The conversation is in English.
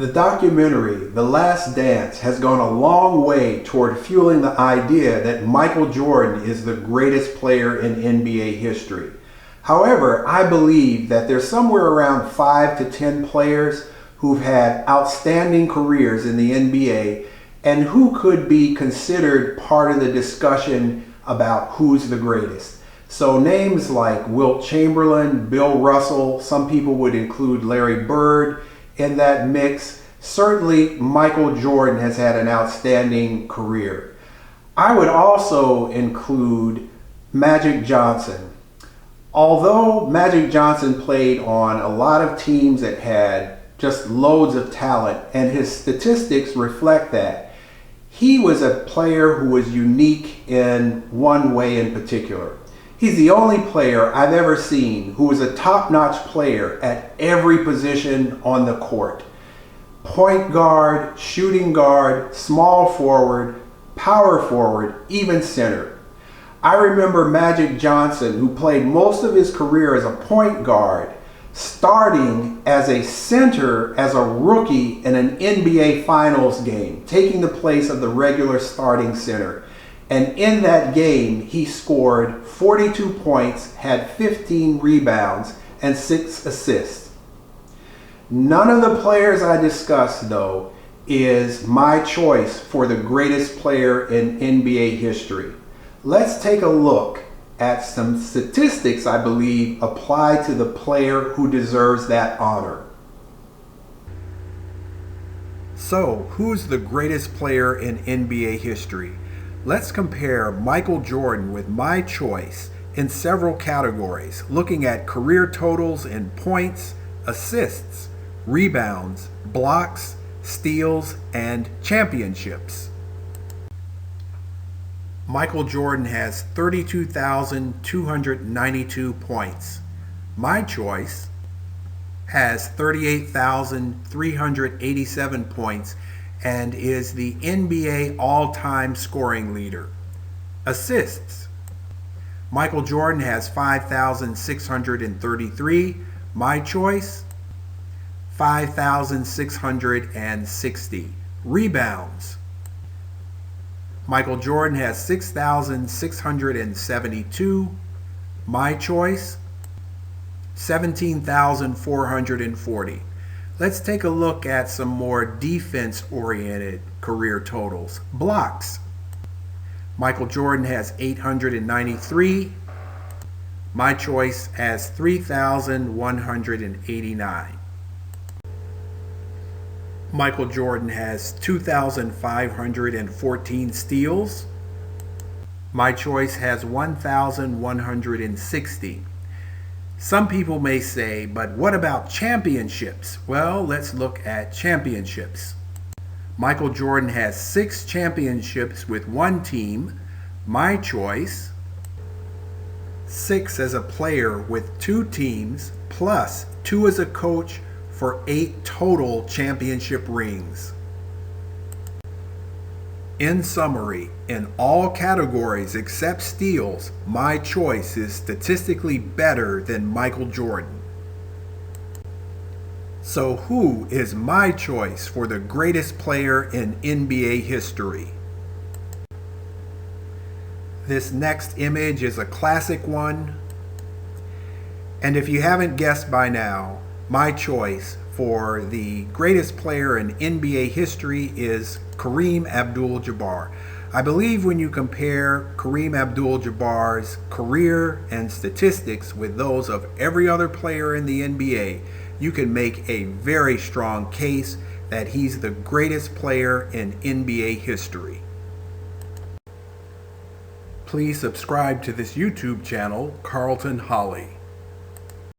The documentary, The Last Dance, has gone a long way toward fueling the idea that Michael Jordan is the greatest player in NBA history. However, I believe that there's somewhere around 5 to 10 players who've had outstanding careers in the NBA and who could be considered part of the discussion about who's the greatest. So names like Wilt Chamberlain, Bill Russell, some people would include Larry Bird in that mix. Certainly Michael Jordan has had an outstanding career. I would also include Magic Johnson. Although Magic Johnson played on a lot of teams that had just loads of talent, and his statistics reflect that, he was a player who was unique in one way in particular. He's the only player I've ever seen who was a top-notch player at every position on the court. Point guard, shooting guard, small forward, power forward, even center. I remember Magic Johnson, who played most of his career as a point guard, starting as a center as a rookie in an NBA Finals game, taking the place of the regular starting center. And in that game, he scored 42 points, had 15 rebounds, and 6 assists. None of the players I discussed, though, is my choice for the greatest player in NBA history. Let's take a look at some statistics I believe apply to the player who deserves that honor. So, who's the greatest player in NBA history? Let's compare Michael Jordan with my choice in several categories, looking at career totals in points, assists, rebounds, blocks, steals, and championships. Michael Jordan has 32,292 points. My choice has 38,387 points and is the NBA all-time scoring leader. Assists. Michael Jordan has 5,633. My choice, 5,660. Rebounds. Michael Jordan has 6,672. My choice, 17,440. Let's take a look at some more defense-oriented career totals. Blocks. Michael Jordan has 893. My choice has 3,189. Michael Jordan has 2,514 steals. My choice has 1,160. Some people may say, but what about championships? Well, let's look at championships. Michael Jordan has 6 championships with one team. My choice, 6 as a player with 2 teams, plus 2 as a coach for 8 total championship rings. In summary, in all categories except steals, my choice is statistically better than Michael Jordan. So who is my choice for the greatest player in NBA history? This next image is a classic one. And if you haven't guessed by now, my choice for the greatest player in NBA history is Kareem Abdul-Jabbar. I believe when you compare Kareem Abdul-Jabbar's career and statistics with those of every other player in the NBA, you can make a very strong case that he's the greatest player in NBA history. Please subscribe to this YouTube channel, Carlton Holly.